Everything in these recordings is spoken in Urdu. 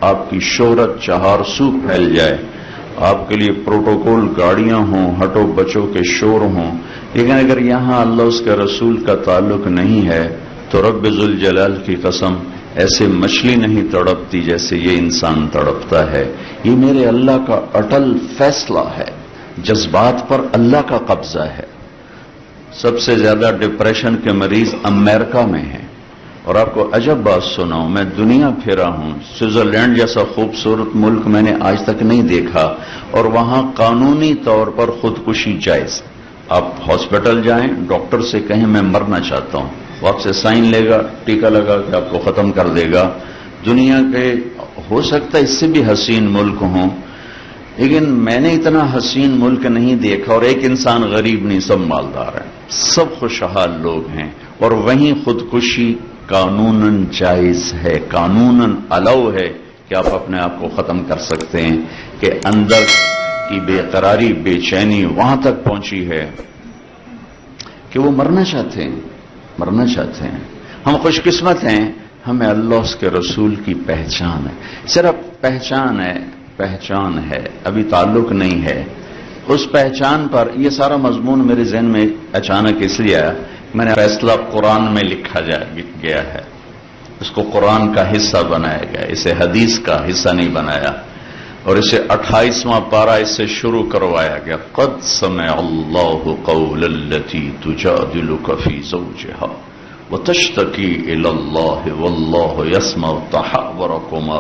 آپ کی شہرت چہار سو پھیل جائے، آپ کے لیے پروٹوکول گاڑیاں ہوں، ہٹو بچوں کے شور ہوں، لیکن اگر یہاں اللہ اس کے رسول کا تعلق نہیں ہے تو رب ذوالجلال کی قسم ایسے مچھلی نہیں تڑپتی جیسے یہ انسان تڑپتا ہے۔ یہ میرے اللہ کا اٹل فیصلہ ہے، جذبات پر اللہ کا قبضہ ہے۔ سب سے زیادہ ڈپریشن کے مریض امریکہ میں ہیں، اور آپ کو عجب بات سناؤں، میں دنیا پھرا ہوں، سوئٹزرلینڈ جیسا خوبصورت ملک میں نے آج تک نہیں دیکھا، اور وہاں قانونی طور پر خودکشی جائز۔ آپ ہاسپٹل جائیں، ڈاکٹر سے کہیں میں مرنا چاہتا ہوں، وہ آپ سے سائن لے گا، ٹیکا لگا کہ آپ کو ختم کر دے گا۔ دنیا کے ہو سکتا ہے اس سے بھی حسین ملک ہوں، لیکن میں نے اتنا حسین ملک نہیں دیکھا، اور ایک انسان غریب نہیں، سب مالدار ہیں، سب خوشحال لوگ ہیں، اور وہیں خودکشی قانوناً جائز ہے، قانوناً الاؤ ہے کہ آپ اپنے آپ کو ختم کر سکتے ہیں، کہ اندر کی بے قراری، بے چینی وہاں تک پہنچی ہے کہ وہ مرنا چاہتے ہیں، مرنا چاہتے ہیں۔ ہم خوش قسمت ہیں، ہمیں اللہ اس کے رسول کی پہچان ہے، صرف پہچان ہے، ابھی تعلق نہیں ہے۔ اس پہچان پر یہ سارا مضمون میرے ذہن میں اچانک اس لیے آیا، میں نے فیصلہ قرآن میں لکھا گیا ہے، اس کو قرآن کا حصہ بنایا گیا، اسے حدیث کا حصہ نہیں بنایا، اور اسے 28واں پارہ اس سے شروع کروایا گیا۔ قد سمع اللہ قول التی تجادلک فی زوجہا وتشتکی الی اللہ واللہ یسمع تحاورکما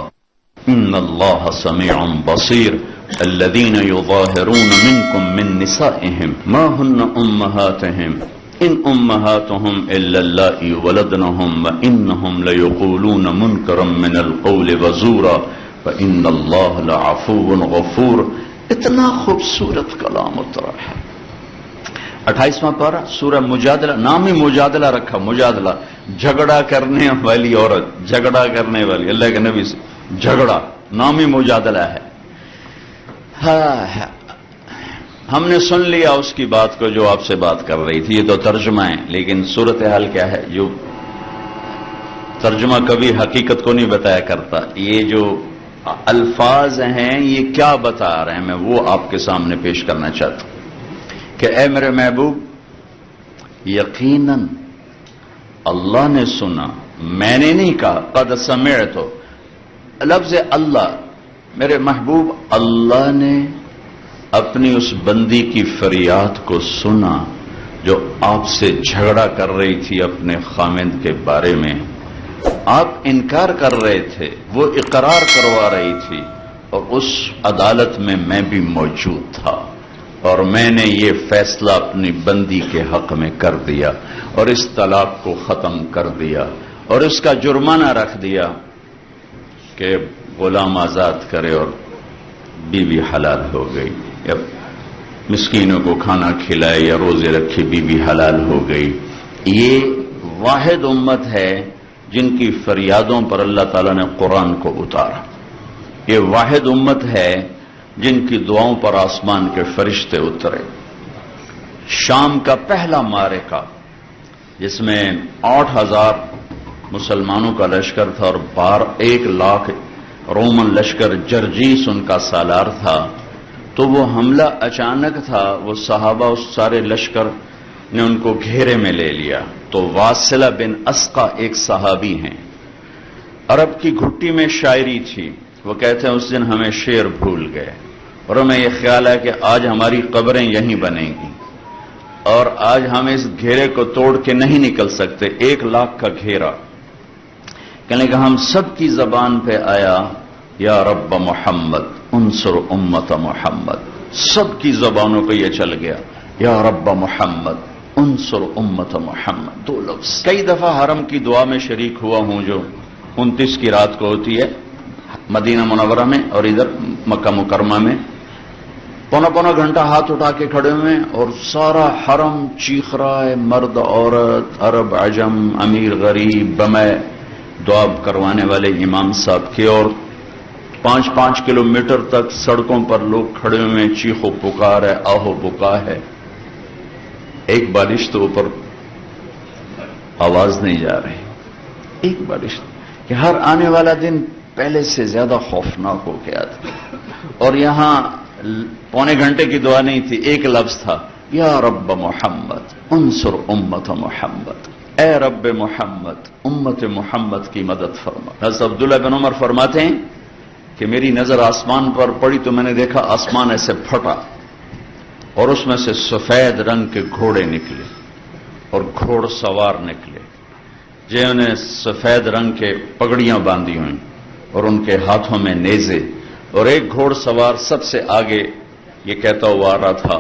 ان اللہ سمیع بصیر الذین یظاہرون منکم من نسائہم ما ہن امہاتہم ان امہاتہم الا اللائی ولدنہم وانہم لیقولون منکرا من القول وزورا وان اللہ لعفو غفور۔ اتنا خوبصورت کلام اترا ہے۔ 28واں پارہ سورہ مجادلہ، نام ہی مجادلہ رکھا، مجادلہ، جھگڑا کرنے والی عورت، جھگڑا کرنے والی، اللہ کے نبی سے جھگڑا، نام ہی مجادلہ ہے۔ ہم نے سن لیا اس کی بات کو جو آپ سے بات کر رہی تھی، یہ تو ترجمہ ہے، لیکن صورتحال کیا ہے؟ جو ترجمہ کبھی حقیقت کو نہیں بتایا کرتا، یہ جو الفاظ ہیں یہ کیا بتا رہے ہیں، میں وہ آپ کے سامنے پیش کرنا چاہتا ہوں کہ اے میرے محبوب، یقیناً اللہ نے سنا، میں نے نہیں کہا، قد سمعت، لفظ اللہ، میرے محبوب اللہ نے اپنی اس بندی کی فریاد کو سنا جو آپ سے جھگڑا کر رہی تھی اپنے خامند کے بارے میں۔ آپ انکار کر رہے تھے، وہ اقرار کروا رہی تھی، اور اس عدالت میں میں بھی موجود تھا، اور میں نے یہ فیصلہ اپنی بندی کے حق میں کر دیا، اور اس طلاق کو ختم کر دیا، اور اس کا جرمانہ رکھ دیا کہ غلام آزاد کرے، اور بیوی حلال ہو گئی، یا مسکینوں کو کھانا کھلائے یا روزے رکھے، بیوی حلال ہو گئی۔ یہ واحد امت ہے جن کی فریادوں پر اللہ تعالیٰ نے قرآن کو اتارا، یہ واحد امت ہے جن کی دعاؤں پر آسمان کے فرشتے اترے۔ شام کا پہلا معرکہ جس میں 8000 مسلمانوں کا لشکر تھا اور 1,00,000 رومن لشکر، جرجیس ان کا سالار تھا، تو وہ حملہ اچانک تھا، وہ صحابہ اس سارے لشکر نے ان کو گھیرے میں لے لیا۔ تو واصلہ بن اسقا ایک صحابی ہیں، عرب کی گھٹی میں شاعری تھی، وہ کہتے ہیں اس دن ہمیں شعر بھول گئے، اور ہمیں یہ خیال ہے کہ آج ہماری قبریں یہیں بنیں گی، اور آج ہم اس گھیرے کو توڑ کے نہیں نکل سکتے۔ 1,00,000 کا گھیرا، کہنے کہ ہم سب کی زبان پہ آیا یا رب محمد انصر امت محمد، سب کی زبانوں پہ یہ چل گیا یا رب محمد انصر امت محمد، 2 لفظ۔ کئی دفعہ حرم کی دعا میں شریک ہوا ہوں جو 29 کی رات کو ہوتی ہے مدینہ منورہ میں، اور ادھر مکہ مکرمہ میں، پونا گھنٹہ ہاتھ اٹھا کے کھڑے ہوئے، اور سارا حرم چیخ رہا ہے، مرد عورت، عرب عجم، امیر غریب، بمے دعا کروانے والے امام صاحب کے، اور 5 کلومیٹر تک سڑکوں پر لوگ کھڑے ہوئے، چیخ و پکار ہے، آہو بکا ہے۔ ایک بارش تو اوپر آواز نہیں جا رہی، ایک بارش کہ ہر آنے والا دن پہلے سے زیادہ خوفناک ہو گیا تھا. اور یہاں پونے گھنٹے کی دعا نہیں تھی، ایک لفظ تھا، یا رب محمد انصر امت محمد، اے رب محمد امت محمد کی مدد فرما. حضرت عبداللہ بن عمر فرماتے ہیں کہ میری نظر آسمان پر پڑی تو میں نے دیکھا آسمان ایسے پھٹا اور اس میں سے سفید رنگ کے گھوڑے نکلے اور گھوڑ سوار نکلے، جنہوں نے سفید رنگ کے پگڑیاں باندھی ہوئیں اور ان کے ہاتھوں میں نیزے، اور ایک گھوڑ سوار سب سے آگے یہ کہتا ہوا آ رہا تھا،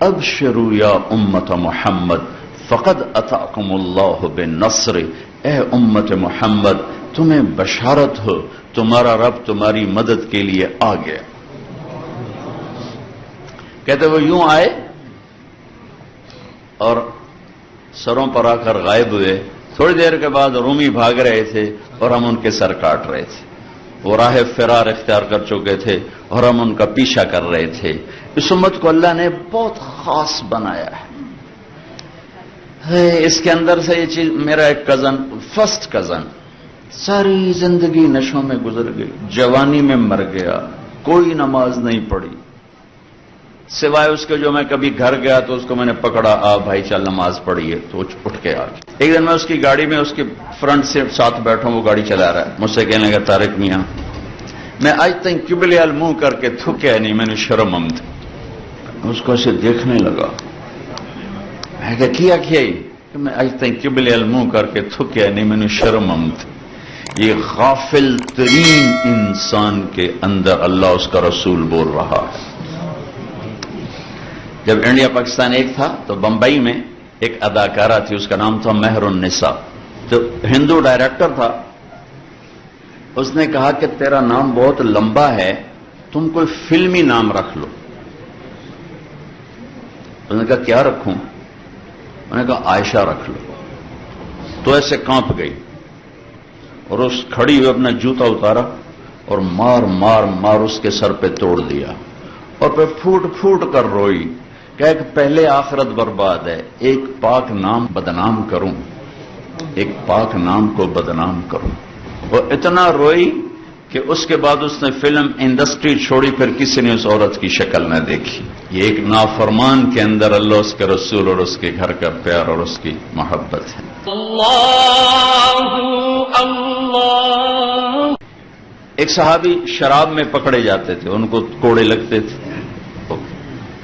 ابشروا یا امت محمد فقد اتاکم اللہ بالنصر، اے امت محمد تمہیں بشارت ہو، تمہارا رب تمہاری مدد کے لیے آ گیا. کہتے وہ یوں آئے اور سروں پر آ کر غائب ہوئے. تھوڑی دیر کے بعد رومی بھاگ رہے تھے اور ہم ان کے سر کاٹ رہے تھے. وہ راہ فرار اختیار کر چکے تھے اور ہم ان کا پیچھا کر رہے تھے. اس امت کو اللہ نے بہت خاص بنایا ہے. اس کے اندر سے یہ چیز، میرا ایک کزن، فرسٹ کزن، ساری زندگی نشوں میں گزر گئی، جوانی میں مر گیا، کوئی نماز نہیں پڑھی سوائے اس کے جو میں کبھی گھر گیا تو اس کو میں نے پکڑا، آ بھائی چل نماز پڑھیے، تو اٹھ کے آ گیا. ایک دن میں اس کی گاڑی میں اس کے فرنٹ سے ساتھ بیٹھا ہوں، وہ گاڑی چلا رہا ہے، مجھ سے کہنے لگا طارق میاں میں آج تک قبلے منہ کر کے تھکیا نہیں، میں نے شرم آمد. اس کو اسے دیکھنے لگا، میں کہا کیا کہ میں آج تک قبلے منہ کر کے تھکیا نہیں، میں نے شرم آمد. یہ غافل ترین انسان کے اندر اللہ اس کا رسول بول رہا ہے. جب انڈیا پاکستان ایک تھا تو بمبئی میں ایک اداکارہ تھی، اس کا نام تھا مہر النساء، تو ہندو ڈائریکٹر تھا. اس نے کہا کہ تیرا نام بہت لمبا ہے، تم کوئی فلمی نام رکھ لو. اس نے کہا کیا رکھوں؟ میں نے کہا عائشہ رکھ لو. تو ایسے کانپ گئی اور اس کھڑی ہوئی اپنا جوتا اتارا اور مار مار مار اس کے سر پہ توڑ دیا اور پھر پھوٹ پھوٹ کر روئی کہ پہلے آخرت برباد ہے، ایک پاک نام بدنام کروں، ایک پاک نام کو بدنام کروں. وہ اتنا روئی کہ اس کے بعد اس نے فلم انڈسٹری چھوڑی، پھر کسی نے اس عورت کی شکل نہ دیکھی. یہ ایک نافرمان کے اندر اللہ، اس کے رسول اور اس کے گھر کا پیار اور اس کی محبت ہے. اللہ اللہ. ایک صحابی شراب میں پکڑے جاتے تھے، ان کو کوڑے لگتے تھے،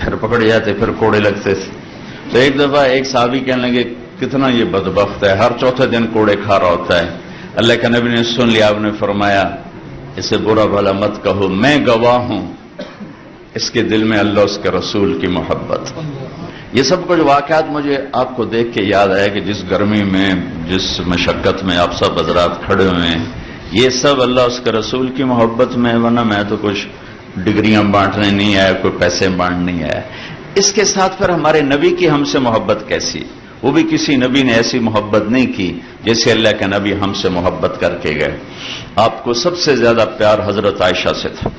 پھر پکڑے جاتے پھر کوڑے لگتے تھے. تو ایک دفعہ ایک صحابی کہنے لگے کتنا یہ بدبخت ہے، ہر چوتھے دن کوڑے کھا رہا ہوتا ہے. اللہ کے نبی نے سن لیا، آپ نے فرمایا اسے برا بھلا مت کہو، میں گواہ ہوں اس کے دل میں اللہ اس کے رسول کی محبت. یہ سب کچھ واقعات مجھے آپ کو دیکھ کے یاد آیا کہ جس گرمی میں، جس مشقت میں آپ سب حضرات کھڑے ہوئے ہیں، یہ سب اللہ اس کے رسول کی محبت میں، ورنہ میں تو کچھ ڈگریاں بانٹنے نہیں آیا، کوئی پیسے بانٹنے نہیں آیا. اس کے ساتھ پھر ہمارے نبی کی ہم سے محبت کیسی؟ وہ بھی کسی نبی نے ایسی محبت نہیں کی جیسے اللہ کے نبی ہم سے محبت کر کے گئے. آپ کو سب سے زیادہ پیار حضرت عائشہ سے تھا.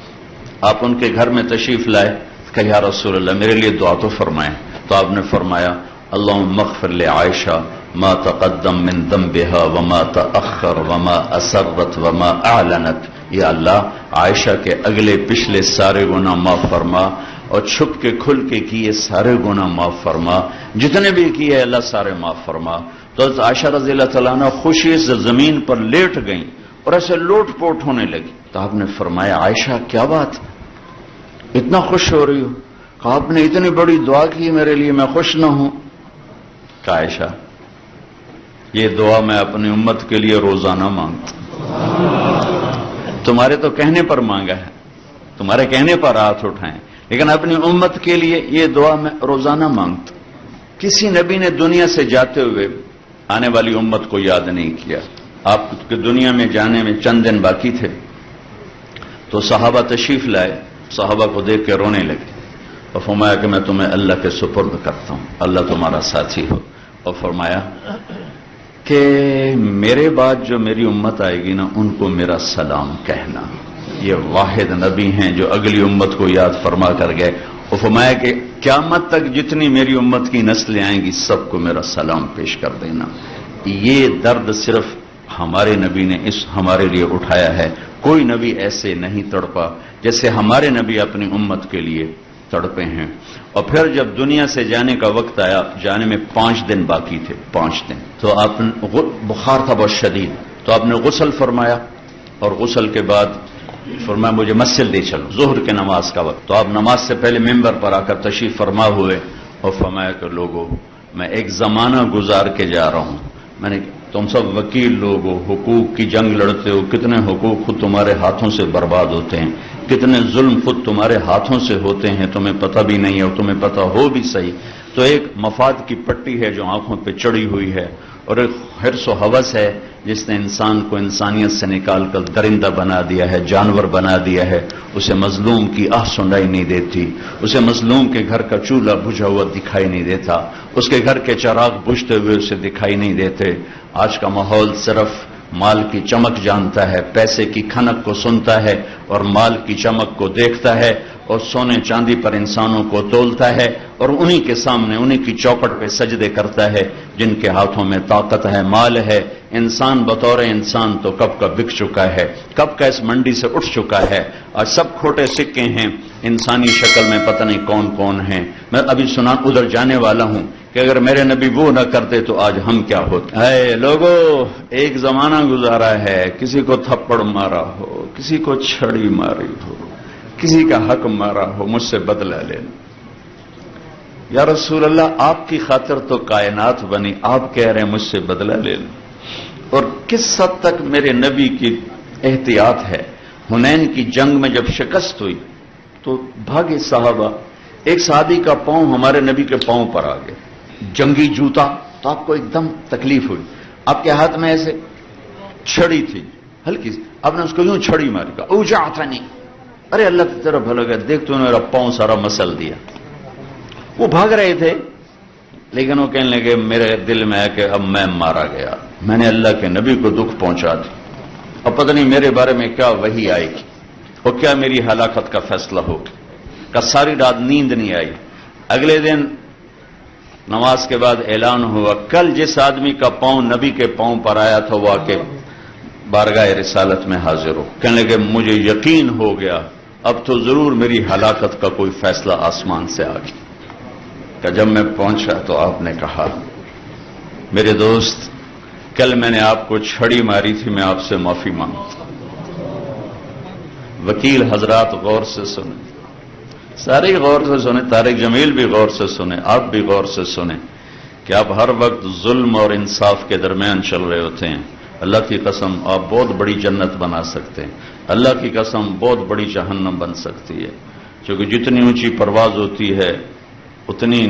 آپ ان کے گھر میں تشریف لائے کہ یا رسول اللہ میرے لیے دعا تو فرمائیں. تو آپ نے فرمایا اللہم اغفر لعائشہ ما تقدم من ذنبها وما تأخر وما اسرت وما اعلنت. یا اللہ عائشہ کے اگلے پچھلے سارے گناہ معاف فرما اور چھپ کے کھل کے کیے سارے گناہ معاف فرما، جتنے بھی کیے اللہ سارے معاف فرما. تو عائشہ رضی اللہ تعالیٰ عنہ خوشی سے زمین پر لیٹ گئیں اور ایسے لوٹ پوٹ ہونے لگی. تو آپ نے فرمایا عائشہ کیا بات، اتنا خوش ہو رہی ہو؟ کہا آپ نے اتنی بڑی دعا کی میرے لیے، میں خوش نہ ہوں؟ کہا عائشہ یہ دعا میں اپنی امت کے لیے روزانہ مانگتا ہوں. تمہارے تو کہنے پر مانگا ہے، تمہارے کہنے پر ہاتھ اٹھائیں، لیکن اپنی امت کے لیے یہ دعا میں روزانہ مانگتا. کسی نبی نے دنیا سے جاتے ہوئے آنے والی امت کو یاد نہیں کیا. آپ کے دنیا میں جانے میں چند دن باقی تھے تو صحابہ تشریف لائے، صحابہ کو دیکھ کے رونے لگے اور فرمایا کہ میں تمہیں اللہ کے سپرد کرتا ہوں، اللہ تمہارا ساتھی ہو. اور فرمایا کہ میرے بعد جو میری امت آئے گی نا ان کو میرا سلام کہنا. یہ واحد نبی ہیں جو اگلی امت کو یاد فرما کر گئے. اور فرمایا کہ قیامت تک جتنی میری امت کی نسلیں آئیں گی سب کو میرا سلام پیش کر دینا. یہ درد صرف ہمارے نبی نے اس ہمارے لیے اٹھایا ہے. کوئی نبی ایسے نہیں تڑپا جیسے ہمارے نبی اپنی امت کے لیے تڑپے ہیں. اور پھر جب دنیا سے جانے کا وقت آیا، جانے میں 5 دن باقی تھے، 5 دن، تو آپ بخار تھا بہت شدید، تو آپ نے غسل فرمایا، اور غسل کے بعد فرمایا مجھے مسجد لے چلو، ظہر کے نماز کا وقت. تو آپ نماز سے پہلے ممبر پر آ کر تشریف فرما ہوئے اور فرمایا کہ لوگوں میں ایک زمانہ گزار کے جا رہا ہوں. میں نے تم سب وکیل لوگ ہو، حقوق کی جنگ لڑتے ہو، کتنے حقوق خود تمہارے ہاتھوں سے برباد ہوتے ہیں، کتنے ظلم خود تمہارے ہاتھوں سے ہوتے ہیں، تمہیں پتہ بھی نہیں ہے، اور تمہیں پتہ ہو بھی صحیح. تو ایک مفاد کی پٹی ہے جو آنکھوں پہ چڑھی ہوئی ہے، اور ایک حرص و ہوس ہے جس نے انسان کو انسانیت سے نکال کر درندہ بنا دیا ہے، جانور بنا دیا ہے. اسے مظلوم کی آہ سنائی نہیں دیتی، اسے مظلوم کے گھر کا چولہا بجھا ہوا دکھائی نہیں دیتا، اس کے گھر کے چراغ بجھتے ہوئے اسے دکھائی نہیں دیتے. آج کا ماحول صرف مال کی چمک جانتا ہے، پیسے کی کھنک کو سنتا ہے اور مال کی چمک کو دیکھتا ہے، اور سونے چاندی پر انسانوں کو تولتا ہے، اور انہی کے سامنے انہی کی چوکٹ پہ سجدے کرتا ہے جن کے ہاتھوں میں طاقت ہے، مال ہے. انسان بطور انسان تو کب کا بک چکا ہے، کب کا اس منڈی سے اٹھ چکا ہے. اور سب کھوٹے سکے ہیں، انسانی شکل میں پتہ نہیں کون کون ہیں. میں ابھی سنا ادھر جانے والا ہوں کہ اگر میرے نبی وہ نہ کرتے تو آج ہم کیا ہوتے. اے لوگو، ایک زمانہ گزارا ہے، کسی کو تھپڑ مارا ہو، کسی کو چھڑی ماری ہو، کسی کا حق مارا ہو، مجھ سے بدلہ لینا. یا رسول اللہ، آپ کی خاطر تو کائنات بنی، آپ کہہ رہے ہیں مجھ سے بدلہ لینا. اور کس حد تک میرے نبی کی احتیاط ہے. حنین کی جنگ میں جب شکست ہوئی تو بھاگے صحابہ. ایک صحابی کا پاؤں ہمارے نبی کے پاؤں پر آ گیا، جنگی جوتا. تو آپ کو ایک دم تکلیف ہوئی. آپ کے ہاتھ میں ایسے چھڑی تھی ہلکی سی، آپ نے اس کو یوں چھڑی ماری، کہا اوجعتنی، ارے اللہ کی طرف بھلا گیا، دیکھ تو نے میرا پاؤں سارا مسل دیا. وہ بھاگ رہے تھے، لیکن وہ کہنے لگے میرے دل میں ہے کہ اب میں مارا گیا، میں نے اللہ کے نبی کو دکھ پہنچا دیا، اب پتہ نہیں میرے بارے میں کیا وحی آئے گی اور کیا میری ہلاکت کا فیصلہ ہوگا. کہ ساری رات نیند نہیں آئی. اگلے دن نماز کے بعد اعلان ہوا کل جس آدمی کا پاؤں نبی کے پاؤں پر آیا تھا وہ آ کے بارگاہ رسالت میں حاضر ہو. کہنے لگے مجھے یقین ہو گیا اب تو ضرور میری ہلاکت کا کوئی فیصلہ آسمان سے آ گیا. کہ جب میں پہنچا تو آپ نے کہا میرے دوست، کل میں نے آپ کو چھڑی ماری تھی، میں آپ سے معافی مانگتا ہوں. وکیل حضرات غور سے سنیں، سارے غور سے سنیں، طارق جمیل بھی غور سے سنیں، آپ بھی غور سے سنیں کہ آپ ہر وقت ظلم اور انصاف کے درمیان چل رہے ہوتے ہیں. اللہ کی قسم آپ بہت بڑی جنت بنا سکتے ہیں، اللہ کی قسم بہت بڑی جہنم بن سکتی ہے. کیونکہ جتنی اونچی پرواز ہوتی ہے اتنی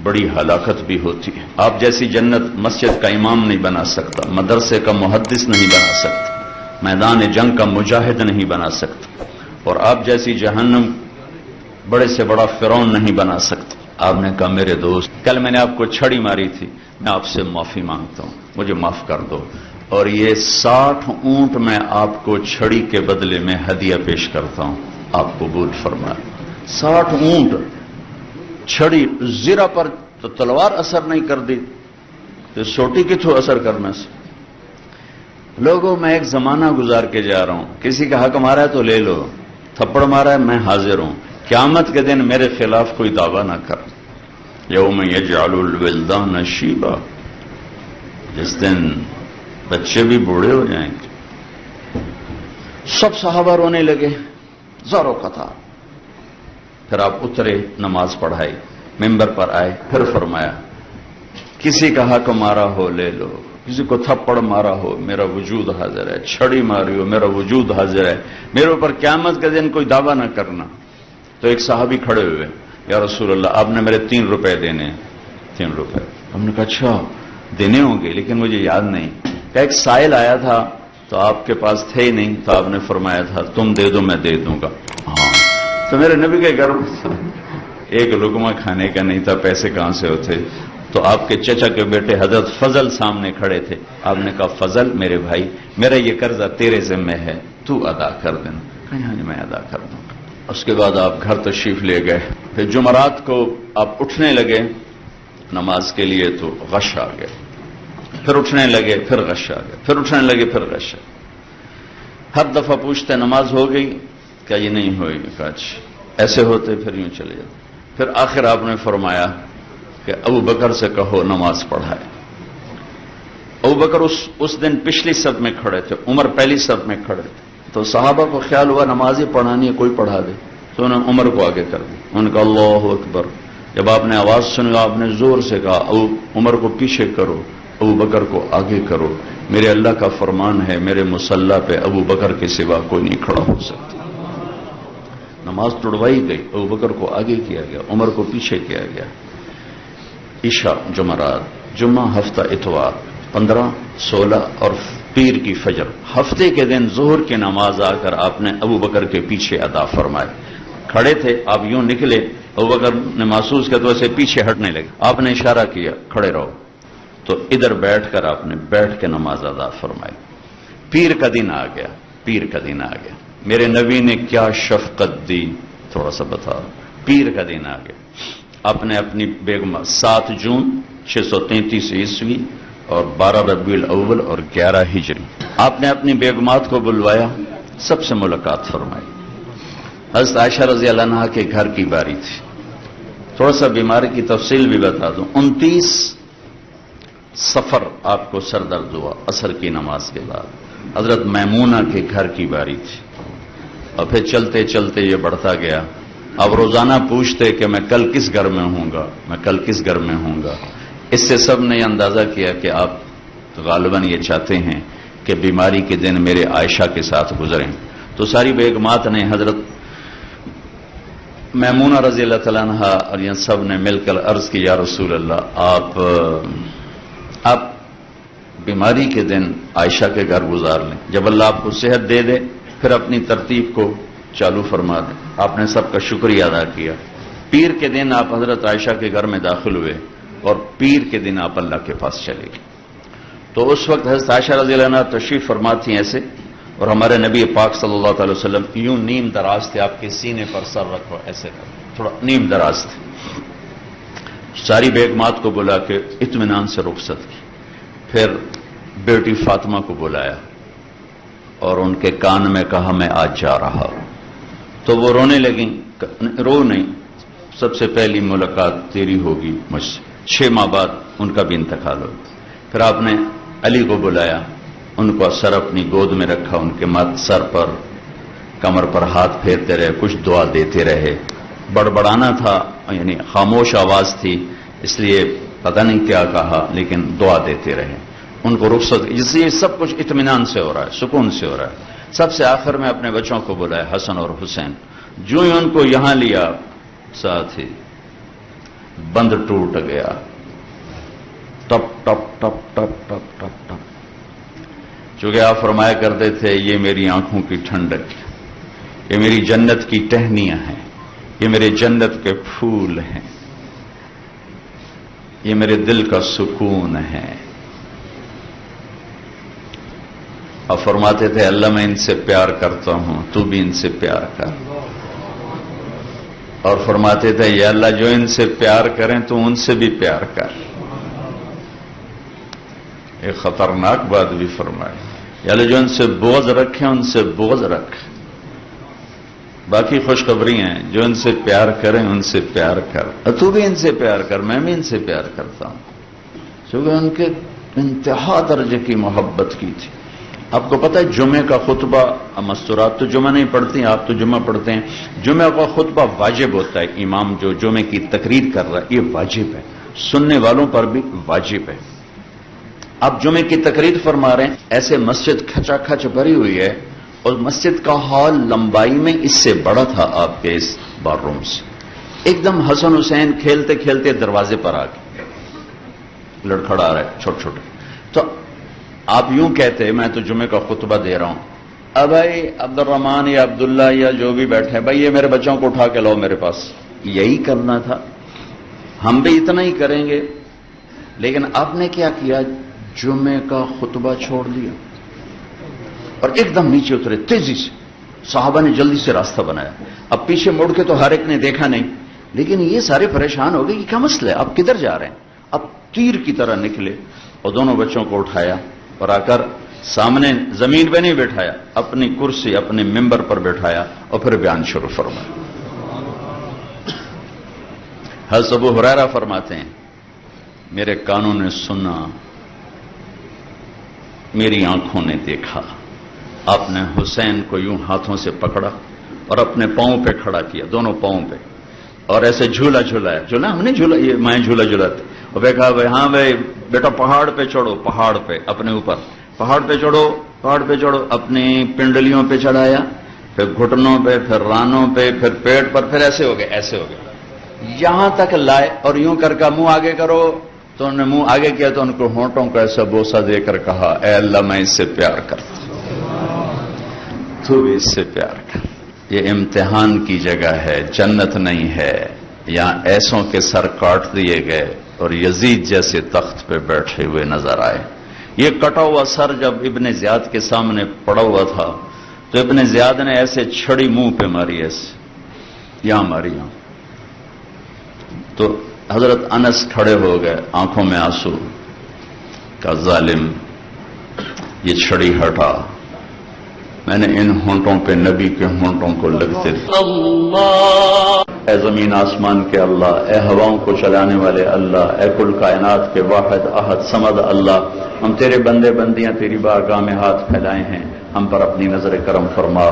بڑی ہلاکت بھی ہوتی ہے. آپ جیسی جنت مسجد کا امام نہیں بنا سکتا، مدرسے کا محدث نہیں بنا سکتا، میدان جنگ کا مجاہد نہیں بنا سکتا، اور آپ جیسی جہنم بڑے سے بڑا فرعون نہیں بنا سکتا. آپ نے کہا میرے دوست، کل میں نے آپ کو چھڑی ماری تھی، میں آپ سے معافی مانگتا ہوں، مجھے معاف کر دو. اور یہ 60 اونٹ میں آپ کو چھڑی کے بدلے میں ہدیہ پیش کرتا ہوں، آپ قبول فرمائیں. 60 اونٹ چھڑی زیرہ پر تو تلوار اثر نہیں کر دی تو سوٹی کی تو اثر کرنا سے. لوگوں میں ایک زمانہ گزار کے جا رہا ہوں، کسی کا حق مارا ہے تو لے لو، تھپڑ مارا ہے میں حاضر ہوں. قیامت کے دن میرے خلاف کوئی دعویٰ نہ کر. یوم یجعل الولدان شیبا، جس دن بچے بھی بوڑھے ہو جائیں گے. سب صحابہ رونے لگے زاروں قطار. پھر آپ اترے، نماز پڑھائی، ممبر پر آئے، پھر فرمایا کسی کا حق مارا ہو لے لو، کسی کو تھپڑ مارا ہو میرا وجود حاضر ہے، چھڑی ماری ہو میرا وجود حاضر ہے، میرے اوپر قیامت کے دن کوئی دعویٰ نہ کرنا. تو ایک صحابی کھڑے ہوئے، یا رسول اللہ آپ نے میرے 3 روپے دینے ہیں. 3 روپے. ہم نے کہا اچھا دینے ہوں گے لیکن مجھے یاد نہیں. کہ ایک سائل آیا تھا تو آپ کے پاس تھے ہی نہیں، تو آپ نے فرمایا تھا تم دے دو میں دے دوں گا. ہاں، تو میرے نبی کے گھر ایک لقمہ کھانے کا نہیں تھا، پیسے کہاں سے ہوتے. تو آپ کے چچا کے بیٹے حضرت فضل سامنے کھڑے تھے. آپ نے کہا فضل میرے بھائی، میرا یہ قرضہ تیرے ذمہ ہے، تو ادا کر دینا. کہا جی میں ادا کر دوں گا. اس کے بعد آپ گھر تشریف لے گئے. پھر جمعرات کو آپ اٹھنے لگے نماز کے لیے تو غش آ گیا. پھر اٹھنے لگے، پھر غش آ گیا، پھر اٹھنے لگے، پھر غش آ گیا۔ ہر دفعہ پوچھتے نماز ہو گئی؟ کیا یہ نہیں ہوئی؟ کہا اچھا۔ ایسے ہوتے پھر یوں چلے جاتے۔ پھر آخر آپ نے فرمایا کہ ابو بکر سے کہو نماز پڑھائے۔ ابو بکر اس دن پچھلی صف میں کھڑے تھے، عمر پہلی صف میں کھڑے تھے، تو صحابہ کو خیال ہوا نماز ہی پڑھانی ہے، کوئی پڑھا دے، تو انہوں نے عمر کو آگے کر دی۔ انہوں نے کہا اللہ اکبر۔ جب آپ نے آواز سنی آپ نے زور سے کہا عمر کو پیچھے کرو، ابو بکر کو آگے کرو، میرے اللہ کا فرمان ہے میرے مصلی پہ ابو بکر کے سوا کوئی نہیں کھڑا ہو سکتا۔ نماز توڑوائی گئی، ابو بکر کو آگے کیا گیا، عمر کو پیچھے کیا گیا۔ عشاء جمعرات، جمعہ ہفتہ اتوار، 15، 16 اور پیر کی فجر، ہفتے کے دن ظہر کی نماز آ کر آپ نے ابو بکر کے پیچھے ادا فرمائے۔ کھڑے تھے آپ، یوں نکلے، ابو بکر نے محسوس کیا تو اسے پیچھے ہٹنے لگے، آپ نے اشارہ کیا کھڑے رہو، تو ادھر بیٹھ کر آپ نے بیٹھ کے نماز ادا فرمائی۔ پیر کا دن آ گیا، پیر کا دن آ گیا، میرے نبی نے کیا شفقت دی، تھوڑا سا بتا۔ پیر کا دن آ گیا، آپ نے اپنی بیگم 7 جون 633 عیسوی اور 12 ربیع الاول اور 11 ہجری، آپ نے اپنی بیگمات کو بلوایا، سب سے ملاقات فرمائی۔ حضرت عائشہ رضی اللہ عنہا کے گھر کی باری تھی۔ تھوڑا سا بیماری کی تفصیل بھی بتا دوں، 29 سفر آپ کو سر درد ہوا عصر کی نماز کے بعد، حضرت میمونہ کے گھر کی باری تھی، اور پھر چلتے چلتے یہ بڑھتا گیا۔ اب روزانہ پوچھتے کہ میں کل کس گھر میں ہوں گا، میں کل کس گھر میں ہوں گا۔ اس سے سب نے یہ اندازہ کیا کہ آپ غالباً یہ چاہتے ہیں کہ بیماری کے دن میرے عائشہ کے ساتھ گزریں، تو ساری بیگمات نے حضرت میمونہ رضی اللہ تعالیٰ عنہ اور یہ سب نے مل کر عرض کی یا رسول اللہ آپ بیماری کے دن عائشہ کے گھر گزار لیں، جب اللہ آپ کو صحت دے دے پھر اپنی ترتیب کو چالو فرما دیں۔ آپ نے سب کا شکریہ ادا کیا۔ پیر کے دن آپ حضرت عائشہ کے گھر میں داخل ہوئے اور پیر کے دن آپ اللہ کے پاس چلے گئے۔ تو اس وقت حضرت عائشہ رضی اللہ عنہ تشریف فرما تھیں ایسے، اور ہمارے نبی پاک صلی اللہ تعالی وسلم یوں نیم دراز تھے، آپ کے سینے پر سر رکھو ایسے تھوڑا نیم دراز تھے۔ ساری بیگمات کو بلا کے اطمینان سے رخصت کی، پھر بیٹی فاطمہ کو بلایا اور ان کے کان میں کہا میں آج جا رہا ہوں، تو وہ رونے لگیں۔ رو نہیں، سب سے پہلی ملاقات تیری ہوگی مجھ سے، 6 ماہ بعد ان کا بھی انتقال ہو۔ پھر آپ نے علی کو بلایا، ان کو سر اپنی گود میں رکھا، ان کے سر پر کمر پر ہاتھ پھیرتے رہے، کچھ دعا دیتے رہے۔ بڑبڑانا تھا، یعنی خاموش آواز تھی، اس لیے پتہ نہیں کیا کہا، لیکن دعا دیتے رہے، ان کو رخصت۔ اس لیے سب کچھ اطمینان سے ہو رہا ہے، سکون سے ہو رہا ہے۔ سب سے آخر میں اپنے بچوں کو بلایا، حسن اور حسین، جو ہی ان کو یہاں لیا ساتھ ہی بند ٹوٹ گیا، ٹپ ٹپ ٹپ ٹپ ٹپ ٹپ ٹپ۔ چونکہ آپ فرمایا کرتے تھے یہ میری آنکھوں کی ٹھنڈک ہے، یہ میری جنت کی ٹہنیاں ہیں، یہ میرے جنت کے پھول ہیں، یہ میرے دل کا سکون ہے۔ اور فرماتے تھے اللہ میں ان سے پیار کرتا ہوں، تو بھی ان سے پیار کر۔ اور فرماتے تھے یا اللہ جو ان سے پیار کریں تو ان سے بھی پیار کر۔ ایک خطرناک بات بھی فرمائی، یا اللہ جو ان سے بغض رکھیں ان سے بغض رکھ۔ باقی خوشخبری ہیں، جو ان سے پیار کریں ان سے پیار کر، اور تو بھی ان سے پیار کر، میں بھی ان سے پیار کرتا ہوں، کیونکہ ان کے انتہا درجے کی محبت کی تھی۔ آپ کو پتہ ہے جمعے کا خطبہ، مستورات تو جمعہ نہیں پڑھتی، آپ تو جمعہ پڑھتے ہیں، جمعہ کا خطبہ واجب ہوتا ہے، امام جو جمعے کی تقریر کر رہا ہے یہ واجب ہے، سننے والوں پر بھی واجب ہے۔ آپ جمعے کی تقریر فرما رہے ہیں، ایسے مسجد کھچا کھچ بھری ہوئی ہے، اور مسجد کا ہال لمبائی میں اس سے بڑا تھا آپ کے اس بار روم سے۔ ایک دم حسن حسین کھیلتے کھیلتے دروازے پر آ گئے، لڑکھڑا رہے چھوٹے چھوٹے، تو آپ یوں کہتے میں تو جمعے کا خطبہ دے رہا ہوں، اب بھائی عبد الرحمان یا عبداللہ یا جو بھی بیٹھے بھائی یہ میرے بچوں کو اٹھا کے لاؤ میرے پاس، یہی کرنا تھا، ہم بھی اتنا ہی کریں گے۔ لیکن آپ نے کیا کیا، جمعے کا خطبہ چھوڑ دیا اور ایک دم نیچے اترے تیزی سے، صحابہ نے جلدی سے راستہ بنایا۔ اب پیچھے مڑ کے تو ہر ایک نے دیکھا نہیں، لیکن یہ سارے پریشان ہو گئے کہ کیا مسئلہ ہے، آپ کدھر جا رہے ہیں؟ اب تیر کی طرح نکلے اور دونوں بچوں کو اٹھایا اور آ کر سامنے زمین پہ نہیں بٹھایا، اپنی کرسی اپنے ممبر پر بٹھایا اور پھر بیان شروع فرمایا۔ حضرت ابو ہریرہ فرماتے ہیں میرے کانوں نے سنا، میری آنکھوں نے دیکھا، آپ نے حسین کو یوں ہاتھوں سے پکڑا اور اپنے پاؤں پہ کھڑا کیا، دونوں پاؤں پہ، اور ایسے جھولا جھولایا، جھولا ہم نے جھولا، یہ میں جھولا جھولاتے، اور کہا بھائی ہاں بھائی بیٹا پہاڑ پہ چڑھو، پہاڑ پہ اپنے اوپر، پہاڑ پہ چڑھو، پہاڑ پہ چڑھو، اپنی پنڈلیوں پہ چڑھایا، پھر گھٹنوں پہ، پھر رانوں پہ، پھر پیٹ پر، پھر ایسے ہو گئے، ایسے ہو گئے، یہاں تک لائے اور یوں کر کے منہ آگے کرو، تو انہوں نے منہ آگے کیا تو ان کو ہونٹوں کو ایسا بوسہ دے کر کہا اے اللہ میں اس سے پیار کرتا ہوں، تو بھی اس سے پیار کر۔ یہ امتحان کی جگہ ہے، جنت نہیں ہے، یہاں ایسوں کے سر کاٹ دیے گئے اور یزید جیسے تخت پہ بیٹھے ہوئے نظر آئے۔ یہ کٹا ہوا سر جب ابن زیاد کے سامنے پڑا ہوا تھا تو ابن زیاد نے ایسے چھڑی منہ پہ ماری، ایسے یہاں ماری، یہاں، تو حضرت انس کھڑے ہو گئے، آنکھوں میں آنسو، کا ظالم یہ چھڑی ہٹا، میں نے ان ہونٹوں پہ نبی کے ہونٹوں کو لگتے اے زمین آسمان کے اللہ، اے ہواؤں کو چلانے والے اللہ، اے کل کائنات کے واحد احد صمد اللہ، ہم تیرے بندے بندیاں تیری بارگاہ میں ہاتھ پھیلائے ہیں، ہم پر اپنی نظر کرم فرما،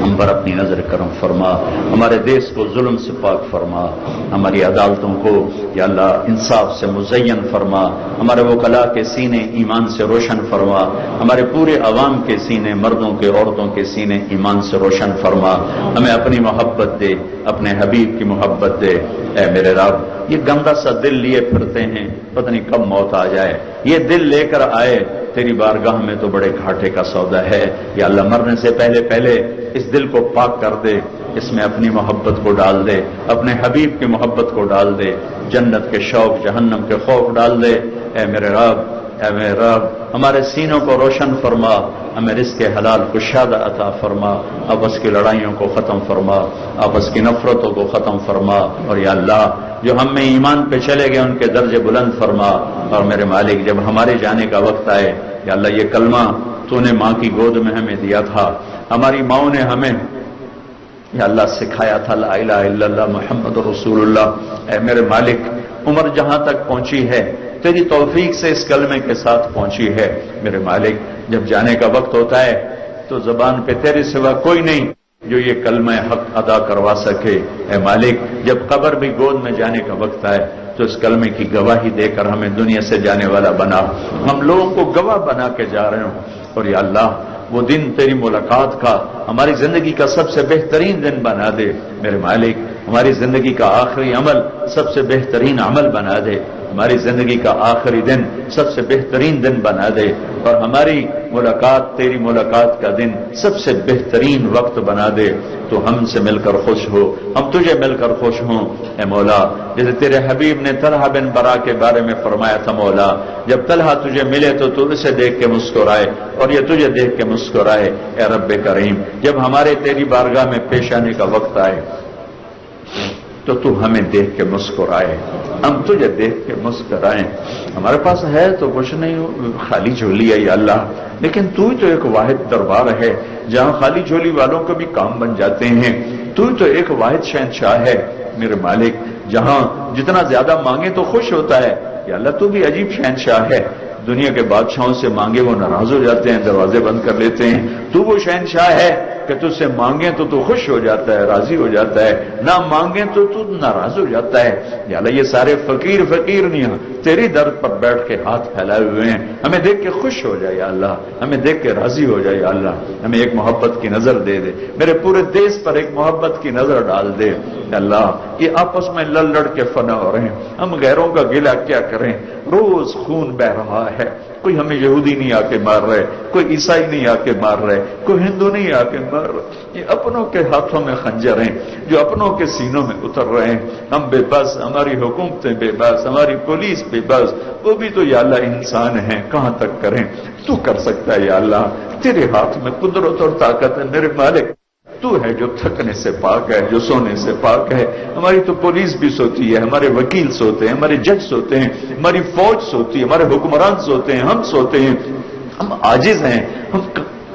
ہم پر اپنی نظر کرم فرما، ہمارے دیس کو ظلم سے پاک فرما، ہماری عدالتوں کو یا اللہ انصاف سے مزین فرما، ہمارے وکلاء کے سینے ایمان سے روشن فرما، ہمارے پورے عوام کے سینے، مردوں کے عورتوں کے سینے ایمان سے روشن فرما، ہمیں اپنی محبت دے، اپنے حبیب کی محبت دے۔ اے میرے رب یہ گندا سا دل لیے پھرتے ہیں، پتہ نہیں کب موت آ جائے، یہ دل لے کر آئے تیری بارگاہ میں تو بڑے گھاٹے کا سودا ہے، یا اللہ مرنے سے پہلے پہلے اس دل کو پاک کر دے، اس میں اپنی محبت کو ڈال دے، اپنے حبیب کی محبت کو ڈال دے، جنت کے شوق، جہنم کے خوف ڈال دے۔ اے میرے رب، اے میرے رب ہمارے سینوں کو روشن فرما، ہمیں رزق حلال کشادہ عطا فرما، آپس کی لڑائیوں کو ختم فرما، آپس کی نفرتوں کو ختم فرما، اور یا اللہ جو ہم میں ایمان پہ چلے گئے ان کے درجے بلند فرما، اور میرے مالک جب ہمارے جانے کا وقت آئے یا اللہ یہ کلمہ تو نے ماں کی گود میں ہمیں دیا تھا، ہماری ماؤں نے ہمیں یا اللہ سکھایا تھا لا الہ الا اللہ محمد رسول اللہ، اے میرے مالک عمر جہاں تک پہنچی ہے تیری توفیق سے اس کلمے کے ساتھ پہنچی ہے، میرے مالک جب جانے کا وقت ہوتا ہے تو زبان پہ تیرے سوا کوئی نہیں جو یہ کلمہ حق ادا کروا سکے، اے مالک جب قبر بھی گود میں جانے کا وقت آئے تو اس کلمے کی گواہی دے کر ہمیں دنیا سے جانے والا بنا، ہم لوگوں کو گواہ بنا کے جا رہے ہوں، اور یا اللہ وہ دن تیری ملاقات کا ہماری زندگی کا سب سے بہترین دن بنا دے، میرے مالک ہماری زندگی کا آخری عمل سب سے بہترین عمل بنا دے، ہماری زندگی کا آخری دن سب سے بہترین دن بنا دے، اور ہماری ملاقات تیری ملاقات کا دن سب سے بہترین وقت بنا دے، تو ہم سے مل کر خوش ہو، ہم تجھے مل کر خوش ہوں، اے مولا جیسے تیرے حبیب نے طلحہ بن برا کے بارے میں فرمایا تھا، مولا جب طلحہ تجھے ملے تو تو اسے دیکھ کے مسکرائے اور یہ تجھے دیکھ کے مسکرائے، اے رب کریم جب ہمارے تیری بارگاہ میں پیش آنے کا وقت آئے تو تو ہمیں دیکھ کے مسکرائے، ہم تجھے دیکھ کے مسکرائیں، ہمارے پاس ہے تو کچھ نہیں، خالی جھولی ہے یا اللہ، لیکن تو ہی تو ایک واحد دربار ہے جہاں خالی جھولی والوں کو بھی کام بن جاتے ہیں، تو ہی تو ایک واحد شہنشاہ ہے میرے مالک، جہاں جتنا زیادہ مانگے تو خوش ہوتا ہے، یا اللہ تو بھی عجیب شہنشاہ ہے، دنیا کے بادشاہوں سے مانگے وہ ناراض ہو جاتے ہیں، دروازے بند کر لیتے ہیں، تو وہ شہنشاہ ہے کہ تجھ سے مانگیں تو خوش ہو جاتا ہے، راضی ہو جاتا ہے، نہ مانگیں تو ناراض ہو جاتا ہے، یا اللہ یہ سارے فقیر نہیں ہیں، تیری درد پر بیٹھ کے ہاتھ پھیلائے ہوئے ہیں، ہمیں دیکھ کے خوش ہو جائے یا اللہ، ہمیں دیکھ کے راضی ہو جائے یا اللہ، ہمیں ایک محبت کی نظر دے دے، میرے پورے دیس پر ایک محبت کی نظر ڈال دے یا اللہ، یہ آپس میں لڑ کے فنا ہو رہے ہیں، ہم غیروں کا گلہ کیا کریں، روز خون بہ رہا ہے، کوئی ہمیں یہودی نہیں آ کے مار رہے، کوئی عیسائی نہیں آ کے مار رہے، کوئی ہندو نہیں آ کے مار رہے، یہ اپنوں کے ہاتھوں میں خنجر ہیں جو اپنوں کے سینوں میں اتر رہے ہیں، ہم بے بس، ہماری حکومتیں بے بس، ہماری پولیس بے بس، وہ بھی تو یا اللہ انسان ہیں، کہاں تک کریں، تو کر سکتا ہے یا اللہ، تیرے ہاتھ میں قدرت اور طاقت ہے میرے مالک، تو ہے جو تھکنے سے پاک ہے، جو سونے سے پاک ہے۔ ہماری تو پولیس بھی سوتی ہے، ہمارے وکیل سوتے ہیں، ہمارے جج سوتے ہیں، ہماری فوج سوتی ہے، ہمارے حکمران سوتے ہیں، ہم سوتے ہیں، ہم عاجز ہیں،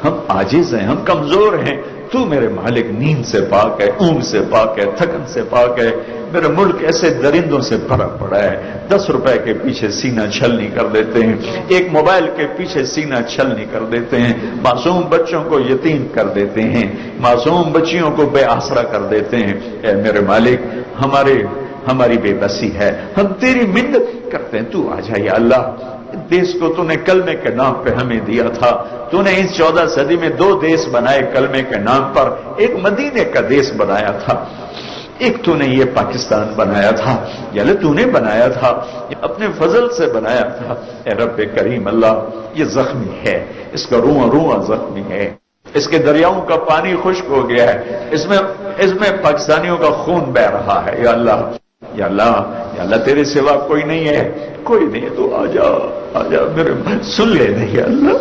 ہم عاجز ہیں، ہم کمزور ہیں۔ تو میرے مالک نیند سے پاک ہے، اونگ سے پاک ہے، تھکن سے پاک ہے۔ میرا ملک ایسے درندوں سے بھرا پڑا ہے، 10 روپے کے پیچھے سینہ چھلنی کر دیتے ہیں، ایک موبائل کے پیچھے سینہ چھلنی کر دیتے ہیں، معصوم بچوں کو یتیم کر دیتے ہیں، معصوم بچیوں کو بے آسرا کر دیتے ہیں۔ اے میرے مالک، ہماری بے بسی ہے، ہم تیری منت کرتے ہیں، تو آ جا یا اللہ۔ دیس کو تو نے کلمے کے نام پہ ہمیں دیا تھا، تو نے اس 14 صدی میں 2 دیس بنائے کلمے کے نام پر، ایک مدینے کا دیس بنایا تھا، ایک تو نے یہ پاکستان بنایا تھا، یا تو نے بنایا تھا، اپنے فضل سے بنایا تھا۔ اے رب کریم اللہ، یہ زخمی ہے، اس کا رواں رواں زخمی ہے، اس کے دریاؤں کا پانی خشک ہو گیا ہے، اس میں پاکستانیوں کا خون بہ رہا ہے۔ یا اللہ، یا اللہ، یا اللہ، تیرے سوا کوئی نہیں ہے، کوئی نہیں ہے، تو آ جا میرے، سن لے نہیں یا اللہ۔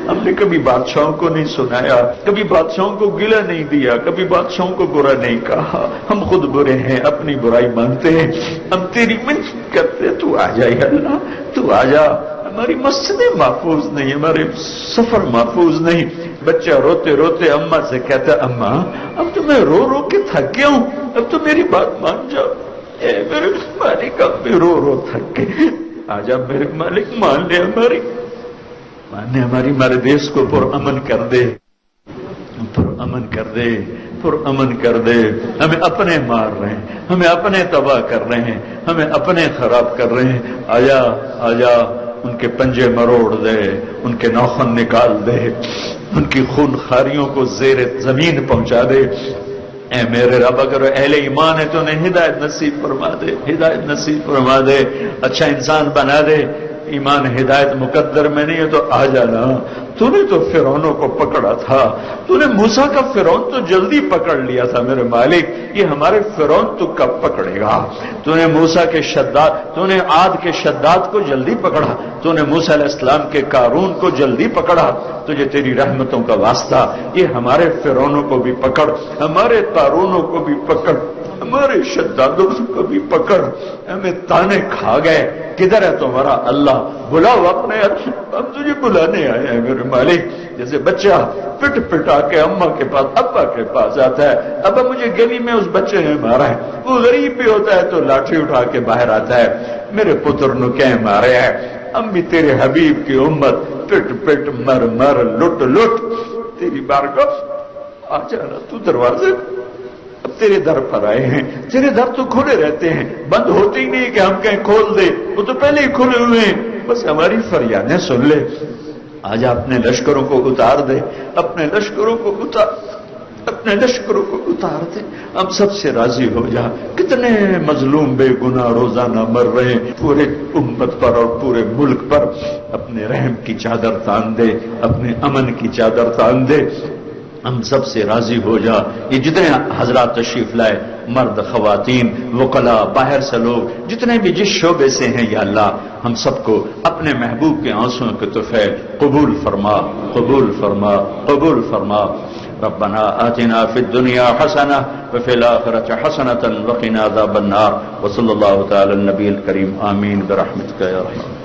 ہم نے کبھی بادشاہوں کو نہیں سنایا، کبھی بادشاہوں کو گلہ نہیں دیا، کبھی بادشاہوں کو برا نہیں کہا، ہم خود برے ہیں، اپنی برائی مانتے ہیں، ہم تیری منت کرتے، تو آ جا یا اللہ، تو آ جا۔ ہماری مسجدیں محفوظ نہیں، ہمارے سفر محفوظ نہیں۔ بچہ روتے روتے اماں سے کہتا ہے، اماں اب تو میں رو رو کے تھک گیا ہوں، اب تو میری بات مان جاؤ۔ اے میرے مالک، اب بھی رو رو تھک گئے، آجا میرے مالک، مان لے ہمارے دیش کو پر امن کر دے، پر امن کر دے۔ ہمیں اپنے مار رہے ہیں، ہمیں اپنے تباہ کر رہے ہیں، ہمیں اپنے خراب کر رہے ہیں۔ آجا ان کے پنجے مروڑ دے، ان کے ناخن نکال دے، ان کی خون خاریوں کو زیر زمین پہنچا دے۔ اے میرے رب، اگر اہل ایمان ہے تو انہیں ہدایت نصیب فرما دے، ہدایت نصیب فرما دے، اچھا انسان بنا دے۔ ایمان ہدایت مقدر میں نہیں ہے تو آ جانا۔ تو نے تو فرعونوں کو پکڑا تھا، تو نے موسیٰ کا فرعون تو جلدی پکڑ لیا تھا میرے مالک، یہ ہمارے فرعون تو کب پکڑے گا؟ تو نے موسیٰ کے شداد، تو نے عاد کے شداد کو جلدی پکڑا، تو نے موسیٰ علیہ السلام کے قارون کو جلدی پکڑا، تجھے تیری رحمتوں کا واسطہ، یہ ہمارے فرعونوں کو بھی پکڑ، ہمارے قارونوں کو بھی پکڑ، ہمارے شدادوں کو بھی پکڑ۔ ہمیں تانے کھا گئے، کدھر ہے تمہارا اللہ؟ بلاؤ اپنے، ہم تجھے بلانے آئے ہیں میرے مالک۔ جیسے بچہ پٹ پٹا کے اماں کے پاس، ابا کے پاس آتا ہے، ابا مجھے گلی میں اس بچے نے مارا ہے، وہ غریب بھی ہوتا ہے تو لاٹھی اٹھا کے باہر آتا ہے، میرے پتر نو کیا مارے ہے؟ ہم بھی تیرے حبیب کی امت، پٹ پٹ مر مر لٹ لٹ تیری بارگاہ آ جانا۔ تو دروازے اب تیرے در پر آئے ہیں، تیرے در تو کھلے رہتے ہیں، بند ہوتے ہی نہیں کہ ہم کہیں کھول دے، وہ تو پہلے ہی کھلے ہوئے ہیں، بس ہماری فریادیں سن لے۔ آج اپنے لشکروں کو اتار دے، اپنے لشکروں کو اتار دے، ہم سب سے راضی ہو جا۔ کتنے مظلوم بے گناہ روزانہ مر رہے ہیں، پورے امت پر اور پورے ملک پر اپنے رحم کی چادر تان دے، اپنے امن کی چادر تان دے، ہم سب سے راضی ہو جا۔ یہ جتنے حضرات تشریف لائے، مرد، خواتین، وکلاء، باہر سے لوگ، جتنے بھی جس شعبے سے ہیں، یا اللہ ہم سب کو اپنے محبوب کے آنسوؤں کے تحفے قبول فرما، قبول فرما، قبول فرما۔ ربنا آتنا فی الدنیا حسنہ وفی الآخرۃ حسنۃ وقنا عذاب النار، وصلی اللہ تعالی النبی الکریم، آمین برحمتک یا رحمن۔